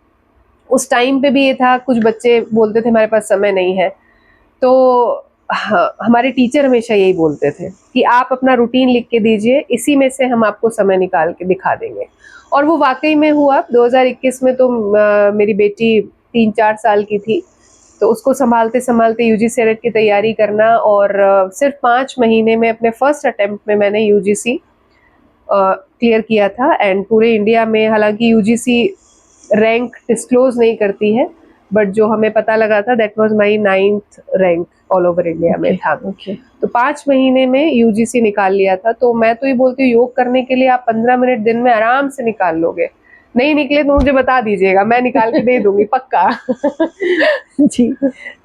उस टाइम पे भी ये था, कुछ बच्चे बोलते थे हमारे पास समय नहीं है, तो हाँ, हमारे टीचर हमेशा यही बोलते थे कि आप अपना रूटीन लिख के दीजिए, इसी में से हम आपको समय निकाल के दिखा देंगे। और वो वाकई में हुआ। 2021 में तो मेरी बेटी 3-4 साल की थी, तो उसको संभालते संभालते यूजीसी नेट की तैयारी करना, और सिर्फ 5 महीने में अपने फर्स्ट अटेम्प्ट में मैंने यूजीसी क्लियर किया था। एंड पूरे इंडिया में, हालांकि यूजीसी रैंक डिस्क्लोज नहीं करती है, बट जो हमें पता लगा था that was my 9th rank all over India में था। तो 5 महीने में यूजीसी निकाल लिया था। तो मैं तो ये बोलती हूँ, योग करने के लिए आप 15 मिनट दिन में आराम से निकाल लोगे। नहीं निकले तो मुझे बता दीजिएगा, मैं निकाल के दे दूंगी पक्का। जी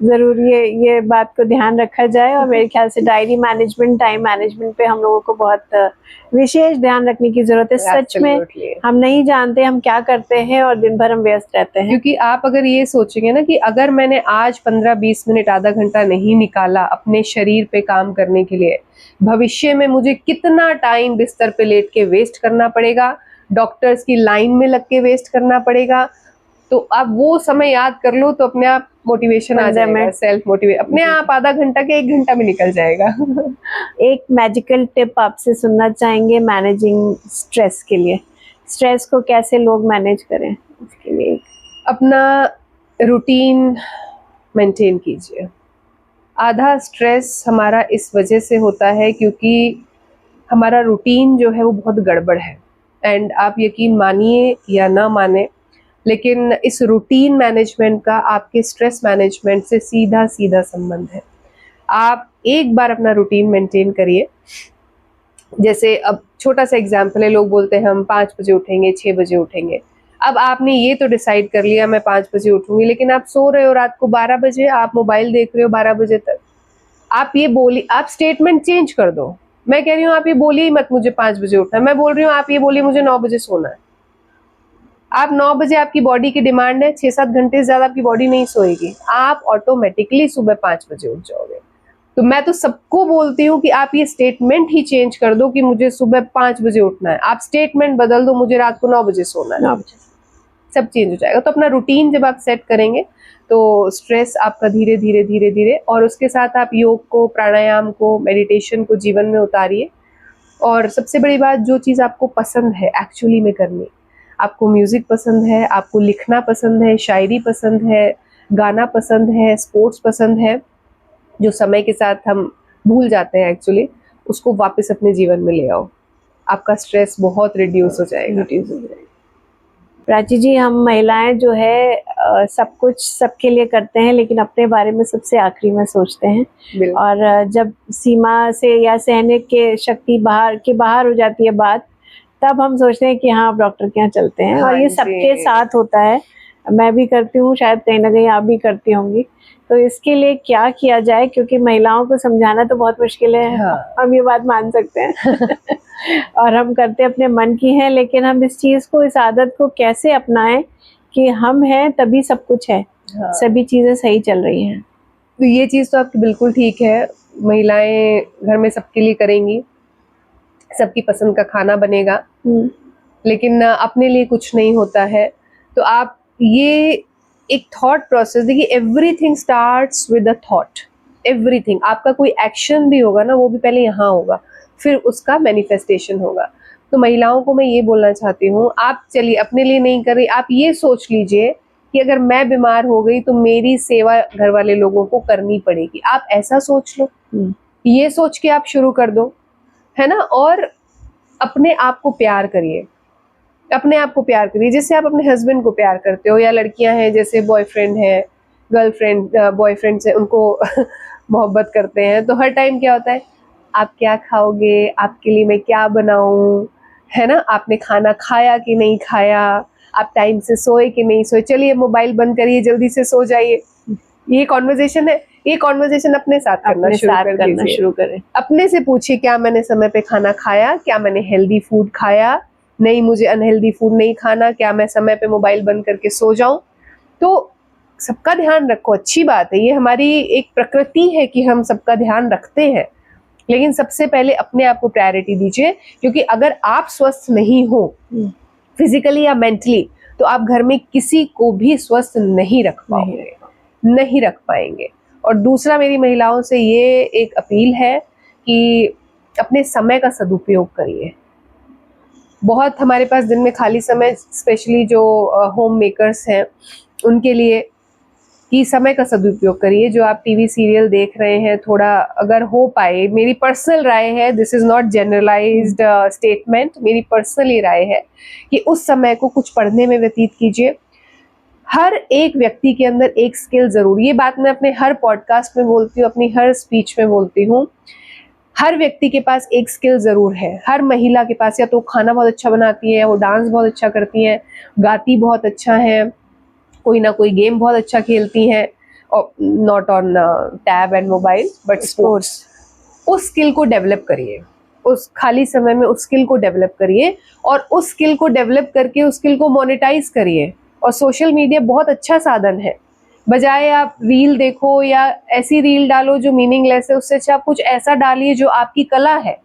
जरूर, ये बात को ध्यान रखा जाए। और मेरे ख्याल से डायरी मैनेजमेंट, टाइम मैनेजमेंट पे हम लोगों को बहुत विशेष ध्यान रखने की जरूरत है। सच में हम नहीं जानते हम क्या करते हैं और दिन भर हम व्यस्त रहते हैं। क्योंकि आप अगर ये सोचेंगे ना कि अगर मैंने आज 15-20 मिनट, आधा घंटा नहीं निकाला अपने शरीर पे काम करने के लिए, भविष्य में मुझे कितना टाइम बिस्तर पे लेट के वेस्ट करना पड़ेगा, डॉक्टर्स की लाइन में लग के वेस्ट करना पड़ेगा। तो आप वो समय याद कर लो, तो अपने आप मोटिवेशन आ जाएगा, सेल्फ मोटिवेट अपने आप आधा घंटा के 1 घंटा में निकल जाएगा। एक मैजिकल टिप आपसे सुनना चाहेंगे मैनेजिंग स्ट्रेस के लिए। स्ट्रेस को कैसे लोग मैनेज करें, उसके लिए अपना रूटीन मेंटेन कीजिए। आधा स्ट्रेस हमारा इस वजह से होता है क्योंकि हमारा रूटीन जो है वो बहुत गड़बड़ है। एंड आप यकीन मानिए या ना माने, लेकिन इस रूटीन मैनेजमेंट का आपके स्ट्रेस मैनेजमेंट से सीधा सीधा संबंध है। आप एक बार अपना रूटीन मेंटेन करिए। जैसे अब छोटा सा एग्जांपल है, लोग बोलते हैं हम 5 बजे उठेंगे, 6 बजे उठेंगे। अब आपने ये तो डिसाइड कर लिया मैं 5 बजे उठूंगी, लेकिन आप सो रहे हो रात को 12 बजे, आप मोबाइल देख रहे हो 12 बजे तक। आप ये बोली, आप स्टेटमेंट चेंज कर दो। मैं कह रही हूँ आप ये बोलिए ही मत मुझे 5 बजे उठना है, मैं बोल रही हूँ आप ये बोलिए मुझे 9 बजे सोना है। आप 9 बजे, आपकी बॉडी की डिमांड है, 6-7 घंटे से ज्यादा आपकी बॉडी नहीं सोएगी, आप ऑटोमेटिकली सुबह 5 बजे उठ जाओगे। तो मैं तो सबको बोलती हूँ कि आप ये स्टेटमेंट ही चेंज कर दो कि मुझे सुबह 5 बजे उठना है। आप स्टेटमेंट बदल दो, मुझे रात को 9 बजे सोना है, 9 बजे, सब चेंज हो जाएगा। तो अपना रूटीन जब आप सेट करेंगे तो स्ट्रेस आपका धीरे धीरे धीरे धीरे, और उसके साथ आप योग को, प्राणायाम को, मेडिटेशन को जीवन में उतारिए। और सबसे बड़ी बात, जो चीज़ आपको पसंद है एक्चुअली में करनी, आपको म्यूजिक पसंद है, आपको लिखना पसंद है, शायरी पसंद है, गाना पसंद है, स्पोर्ट्स पसंद है, जो समय के साथ हम भूल जाते हैं एक्चुअली, उसको वापस अपने जीवन में ले आओ। आपका स्ट्रेस बहुत रिड्यूस हो जाएगा। प्राची जी, हम महिलाएं जो है सब कुछ सबके लिए करते हैं, लेकिन अपने बारे में सबसे आखिरी में सोचते हैं। और जब सीमा से या सहने के शक्ति बाहर हो जाती है बात, तब हम सोचते हैं कि हाँ अब डॉक्टर के यहाँ चलते हैं। और ये सबके साथ होता है, मैं भी करती हूँ, शायद कहीं ना कहीं आप भी करती होंगी। तो इसके लिए क्या किया जाए, क्योंकि महिलाओं को समझाना तो बहुत मुश्किल है। हाँ। हम ये बात मान सकते हैं और हम करते अपने मन की है, लेकिन हम इस चीज़ को, इस आदत को कैसे अपनाएं कि हम हैं तभी सब कुछ है। हाँ। सभी चीज़ें सही चल रही हैं। तो ये चीज़ तो आपकी बिल्कुल ठीक है, महिलाएं घर में सबके लिए करेंगी, सबकी पसंद का खाना बनेगा, लेकिन अपने लिए कुछ नहीं होता है। तो आप ये एक थॉट प्रोसेस देखिए, everything starts with a thought. Everything, आपका कोई एक्शन भी होगा ना, वो भी पहले यहाँ होगा, फिर उसका मैनिफेस्टेशन होगा। तो महिलाओं को मैं ये बोलना चाहती हूँ, आप चलिए अपने लिए नहीं कर रही, आप ये सोच लीजिए कि अगर मैं बीमार हो गई तो मेरी सेवा घर वाले लोगों को करनी पड़ेगी। आप ऐसा सोच लो, ये सोच के आप शुरू कर दो, है ना। और अपने आप को प्यार करिए, अपने आप को प्यार करिए जैसे आप अपने हस्बैंड को प्यार करते हो। या लड़कियां हैं जैसे बॉयफ्रेंड है, गर्लफ्रेंड, बॉयफ्रेंड से उनको मोहब्बत करते हैं, तो हर टाइम क्या होता है, आप क्या खाओगे, आपके लिए मैं क्या बनाऊं, है ना, आपने खाना खाया कि नहीं खाया, आप टाइम से सोए कि नहीं सोए, चलिए मोबाइल बंद करिए, जल्दी से सो जाइए। ये कॉन्वर्जेशन है, ये कॉन्वर्जेशन अपने साथ करना शुरू करें। अपने से पूछिए, क्या मैंने समय पे खाना खाया, क्या मैंने हेल्दी फूड खाया, नहीं मुझे अनहेल्दी फूड नहीं खाना, क्या मैं समय पे मोबाइल बंद करके सो जाऊं। तो सबका ध्यान रखो, अच्छी बात है, ये हमारी एक प्रकृति है कि हम सबका ध्यान रखते हैं, लेकिन सबसे पहले अपने आप को प्रायोरिटी दीजिए, क्योंकि अगर आप स्वस्थ नहीं हो फिजिकली या मेंटली तो आप घर में किसी को भी स्वस्थ नहीं रख पाओगे, नहीं रख पाएंगे। और दूसरा, मेरी महिलाओं से ये एक अपील है कि अपने समय का सदुपयोग करिए। बहुत हमारे पास दिन में खाली समय, स्पेशली जो होम मेकर्स हैं उनके लिए, कि समय का सदुपयोग करिए। जो आप टीवी सीरियल देख रहे हैं, थोड़ा अगर हो पाए, मेरी पर्सनल राय है, this is not generalised statement, मेरी पर्सनली राय है कि उस समय को कुछ पढ़ने में व्यतीत कीजिए। हर एक व्यक्ति के अंदर एक स्किल जरूर, ये बात मैं अपने हर पॉडकास्ट में बोलती हूँ, अपनी हर स्पीच में बोलती हूँ, हर व्यक्ति के पास एक स्किल जरूर है। हर महिला के पास, या तो खाना बहुत अच्छा बनाती है, वो डांस बहुत अच्छा करती हैं, गाती बहुत अच्छा है, कोई ना कोई गेम बहुत अच्छा खेलती हैं, और not on tab and mobile but sports. उस स्किल को डेवलप करिए, उस खाली समय में उस स्किल को डेवलप करिए, और उस स्किल को डेवलप करके उस स्किल को मोनेटाइज करिए। और सोशल मीडिया बहुत अच्छा साधन है, बजाय आप रील देखो या ऐसी रील डालो जो मीनिंगलेस है, उससे अच्छा आप कुछ ऐसा डालिए जो आपकी कला है।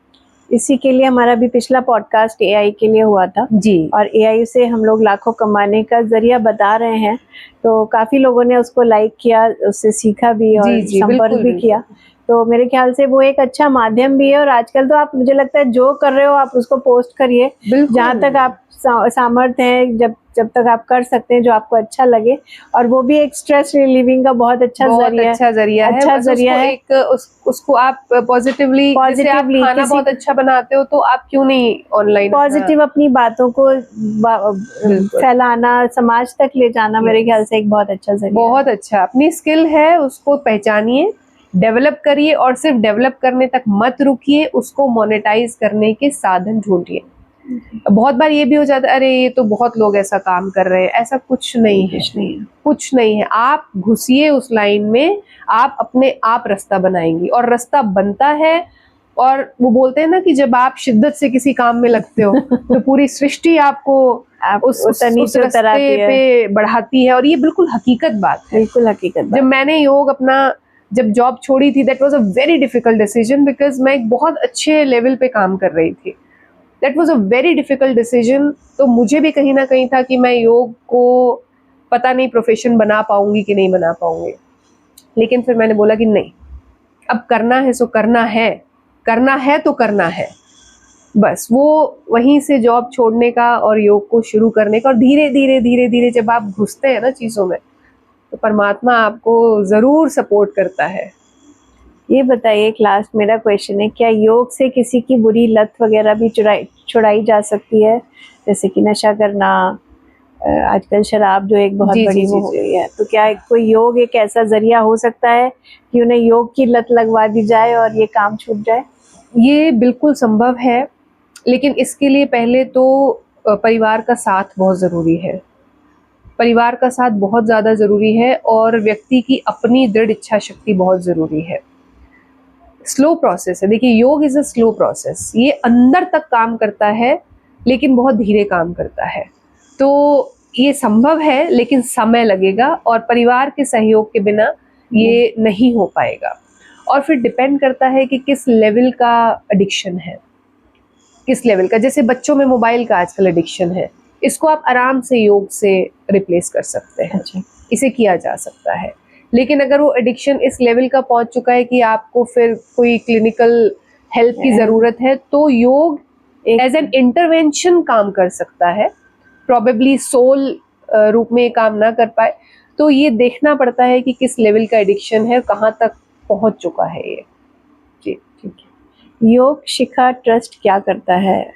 इसी के लिए हमारा भी पिछला पॉडकास्ट एआई के लिए हुआ था जी, और एआई से हम लोग लाखों कमाने का जरिया बता रहे हैं, तो काफी लोगों ने उसको लाइक किया, उससे सीखा भी और जी, जी, संपर्क बिल्कुल, भी किया। तो मेरे ख्याल से वो एक अच्छा माध्यम भी है। और आजकल तो आप, मुझे लगता है जो कर रहे हो आप उसको पोस्ट करिए, जहाँ तक आप सामर्थ्य है, जब तक आप कर सकते हैं, जो आपको अच्छा लगे। और वो भी एक स्ट्रेस रिलीविंग का बहुत अच्छा जरिया है। एक उसको आप पॉजिटिवली, खाना बहुत अच्छा बनाते हो तो आप क्यों नहीं ऑनलाइन पॉजिटिव अपनी बातों को फैलाना, समाज तक ले जाना, मेरे ख्याल से एक बहुत अच्छा जरिया, बहुत अच्छा। अपनी स्किल है उसको पहचानिए, डेवलप करिए, और सिर्फ डेवलप करने तक मत रुकिए, उसको मोनेटाइज करने के साधन ढूंढिए। बहुत बार ये भी हो जाता है, अरे ये तो बहुत लोग ऐसा काम कर रहे हैं, ऐसा कुछ नहीं है, कुछ नहीं है। आप घुसिए उस लाइन में, आप अपने आप रास्ता बनाएंगी, और रास्ता बनता है। और वो बोलते हैं ना कि जब आप शिद्दत से किसी काम में लगते हो तो पूरी सृष्टि आपको उस रास्ते पे बढ़ाती है, और ये बिल्कुल हकीकत बात है, बिल्कुल हकीकत बात। जब मैंने योग अपना जब जॉब छोड़ी थी, that was a very difficult decision, because मैं एक बहुत अच्छे लेवल पे काम कर रही थी। That was a very difficult decision. तो मुझे भी कहीं ना कहीं था कि मैं योग को पता नहीं प्रोफेशन बना पाऊंगी कि नहीं बना पाऊंगी, लेकिन फिर मैंने बोला कि नहीं, अब करना है सो करना है, करना है तो करना है। बस वो वहीं से जॉब छोड़ने का और योग को शुरू करने का, और धीरे धीरे धीरे धीरे जब आप घुसते हैं ना चीज़ों में, तो परमात्मा आपको ज़रूर सपोर्ट करता है। ये बताइए, एक लास्ट मेरा क्वेश्चन है, क्या योग से किसी की बुरी लत वगैरह भी छुड़ाई जा सकती है, जैसे कि नशा करना, आजकल शराब जो एक बहुत बड़ी वो हो गई है, तो क्या कोई योग एक ऐसा जरिया हो सकता है कि उन्हें योग की लत लगवा दी जाए और ये काम छूट जाए? ये बिल्कुल संभव है, लेकिन इसके लिए पहले तो परिवार का साथ बहुत ज़रूरी है। परिवार का साथ बहुत ज़्यादा ज़रूरी है, और व्यक्ति की अपनी दृढ़ इच्छा शक्ति बहुत ज़रूरी है। स्लो प्रोसेस है, देखिए योग इज़ अ स्लो प्रोसेस, ये अंदर तक काम करता है लेकिन बहुत धीरे काम करता है। तो ये संभव है, लेकिन समय लगेगा, और परिवार के सहयोग के बिना ये नहीं हो पाएगा। और फिर डिपेंड करता है कि किस लेवल का एडिक्शन है, किस लेवल का। जैसे बच्चों में मोबाइल का आजकल एडिक्शन है, इसको आप आराम से योग से रिप्लेस कर सकते हैं। अच्छा। इसे किया जा सकता है। लेकिन अगर वो एडिक्शन इस लेवल का पहुंच चुका है कि आपको फिर कोई क्लिनिकल हेल्प की ज़रूरत है, तो योग एज एन इंटरवेंशन काम कर सकता है। प्रॉबेबली सोल रूप में काम ना कर पाए, तो ये देखना पड़ता है कि किस लेवल का एडिक्शन है, कहाँ तक पहुंच चुका है ये। जी, ठीक है। योग शिखा ट्रस्ट क्या करता है?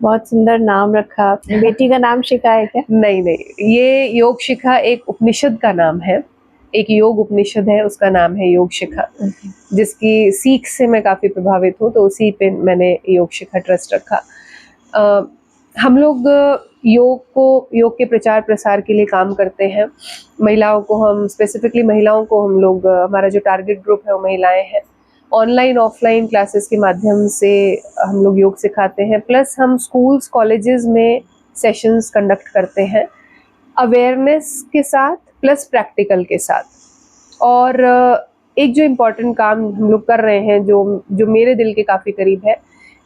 बहुत सुंदर नाम रखा आपने। बेटी का नाम शिखा है क्या? नहीं, ये योग शिखा एक उपनिषद का नाम है, एक योग उपनिषद है, उसका नाम है योग शिखा, जिसकी सीख से मैं काफ़ी प्रभावित हूँ, तो उसी पे मैंने योग शिखा ट्रस्ट रखा। हम लोग योग के प्रचार प्रसार के लिए काम करते हैं। महिलाओं को हम स्पेसिफिकली हम लोग हमारा जो टारगेट ग्रुप है वो महिलाएं हैं। ऑनलाइन ऑफलाइन क्लासेस के माध्यम से हम लोग योग सिखाते हैं, प्लस हम स्कूल्स कॉलेजेस में सेशंस कंडक्ट करते हैं अवेयरनेस के साथ, प्लस प्रैक्टिकल के साथ। और एक जो इम्पोर्टेंट काम हम लोग कर रहे हैं जो मेरे दिल के काफ़ी करीब है,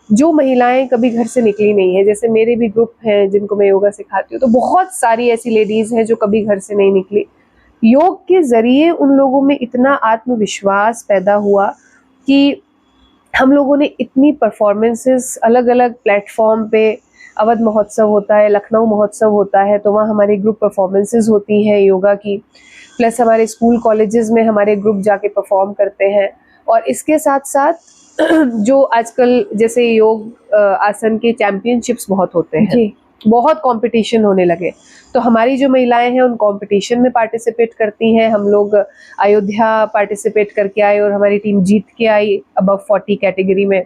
जो महिलाएं कभी घर से निकली नहीं है, जैसे मेरे भी ग्रुप हैं जिनको मैं योगा सिखाती हूँ, तो बहुत सारी ऐसी लेडीज़ हैं जो कभी घर से नहीं निकली। योग के ज़रिए उन लोगों में इतना आत्मविश्वास पैदा हुआ कि हम लोगों ने इतनी परफॉर्मेंसेस अलग अलग प्लेटफॉर्म पे, अवध महोत्सव होता है, लखनऊ महोत्सव होता है, तो वहाँ हमारी ग्रुप परफॉर्मेंसेस होती हैं योगा की, प्लस हमारे स्कूल कॉलेजेस में हमारे ग्रुप जाके परफॉर्म करते हैं। और इसके साथ साथ जो आजकल जैसे योग आसन के चैंपियनशिप्स बहुत होते हैं जी। बहुत कंपटीशन होने लगे, तो हमारी जो महिलाएं हैं उन कंपटीशन में पार्टिसिपेट करती हैं। हम लोग अयोध्या पार्टिसिपेट करके आए और हमारी टीम जीत के आई अबव 40 कैटेगरी में।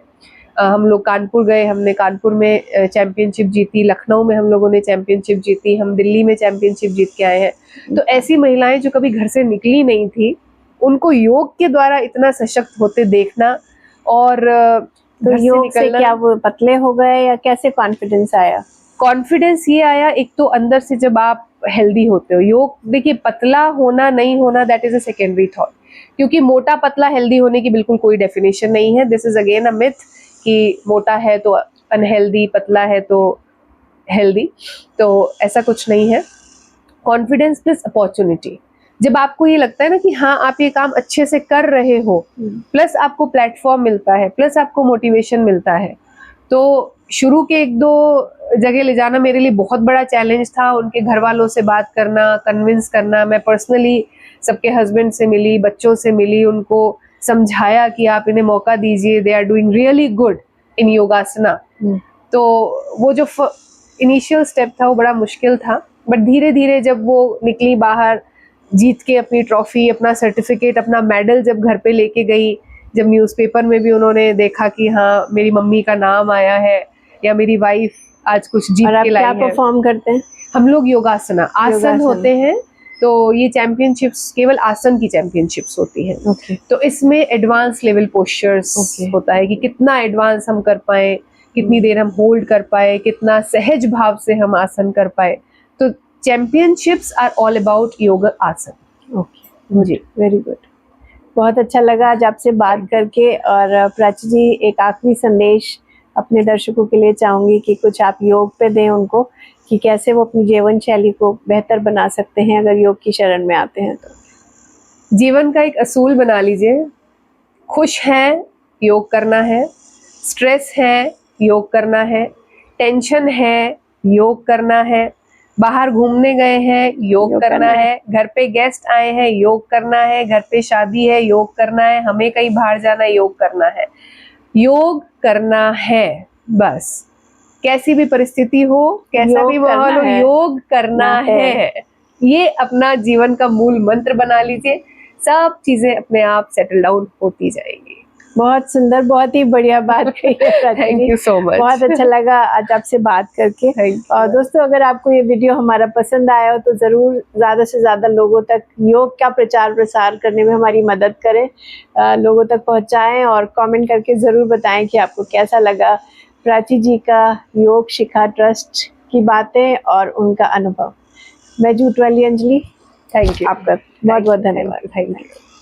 हम लोग कानपुर गए, हमने कानपुर में चैंपियनशिप जीती, लखनऊ में हम लोगों ने चैंपियनशिप जीती, हम दिल्ली में चैंपियनशिप जीत के आए हैं। तो ऐसी महिलाएं जो कभी घर से निकली नहीं थी, उनको योग के द्वारा इतना सशक्त होते देखना और तो घर से योग से निकलना, क्या वो पतले हो गए या कैसे कॉन्फिडेंस आया? कॉन्फिडेंस ये आया, एक तो अंदर से जब आप हेल्दी होते हो। योग देखिए, पतला होना नहीं होना that is a secondary thought, क्योंकि मोटा पतला हेल्दी होने की बिल्कुल कोई डेफिनेशन नहीं है। This is again a myth कि मोटा है तो अनहेल्दी, पतला है तो हेल्दी, तो ऐसा कुछ नहीं है। कॉन्फिडेंस प्लस अपॉर्चुनिटी, जब आपको ये लगता है ना कि हाँ आप ये काम अच्छे से कर रहे हो, प्लस आपको प्लेटफॉर्म मिलता है, प्लस आपको मोटिवेशन मिलता है। तो शुरू के 1-2 जगह ले जाना मेरे लिए बहुत बड़ा चैलेंज था। उनके घर वालों से बात करना, कन्विंस करना, मैं पर्सनली सबके हस्बैंड से मिली, बच्चों से मिली, उनको समझाया कि आप इन्हें मौका दीजिए, they are doing really good in yogasana. तो वो जो इनिशियल स्टेप था वो बड़ा मुश्किल था, बट धीरे धीरे जब वो निकली बाहर, जीत के अपनी ट्रॉफी, अपना सर्टिफिकेट, अपना मेडल जब घर पे लेके गई, जब न्यूज़पेपर में भी उन्होंने देखा कि हाँ मेरी मम्मी का नाम आया है या मेरी वाइफ आज कुछ जीत के लाई है। क्या परफॉर्म करते हैं? हम लोग योगासना आसन होते हैं, तो ये चैंपियनशिप्स केवल आसन की चैंपियनशिप्स होती हैं। ओके। तो इसमें एडवांस लेवल पोस्चर्स होता है कि कितना एडवांस हम कर पाए, कितनी देर हम होल्ड कर पाए, कितना सहज भाव से हम आसन कर पाए। तो championships are all about yoga aasan. Okay जी, वेरी गुड। बहुत अच्छा लगा आज आपसे बात करके। और प्राची जी, एक आखिरी संदेश अपने दर्शकों के लिए चाहूंगी कि कुछ आप योग पे दें उनको, कि कैसे वो अपनी जीवन शैली को बेहतर बना सकते हैं अगर योग की शरण में आते हैं तो। जीवन का एक असूल बना लीजिए, खुश हैं योग करना है, स्ट्रेस है योग करना है, टेंशन है योग करना है, बाहर घूमने गए हैं योग करना है, घर पे गेस्ट आए हैं योग करना है, घर पे शादी है योग करना है, हमें कहीं बाहर जाना है योग करना है। योग करना है बस, कैसी भी परिस्थिति हो, कैसा भी माहौल हो, योग करना है। ये अपना जीवन का मूल मंत्र बना लीजिए, सब चीजें अपने आप सेटल डाउन होती जाएंगी। बहुत सुंदर, बहुत ही बढ़िया बात कही है। थैंक यू सो मच, बहुत अच्छा लगा आज आपसे बात करके। और दोस्तों, अगर आपको ये वीडियो हमारा पसंद आया हो तो ज़रूर ज़्यादा से ज़्यादा लोगों तक योग का प्रचार प्रसार करने में हमारी मदद करें, लोगों तक पहुंचाएं और कमेंट करके ज़रूर बताएं कि आपको कैसा लगा प्राची जी का योग शिखा ट्रस्ट की बातें और उनका अनुभव। मैं जूट वाली अंजलि, थैंक यू, आपका बहुत बहुत धन्यवाद। Thank you.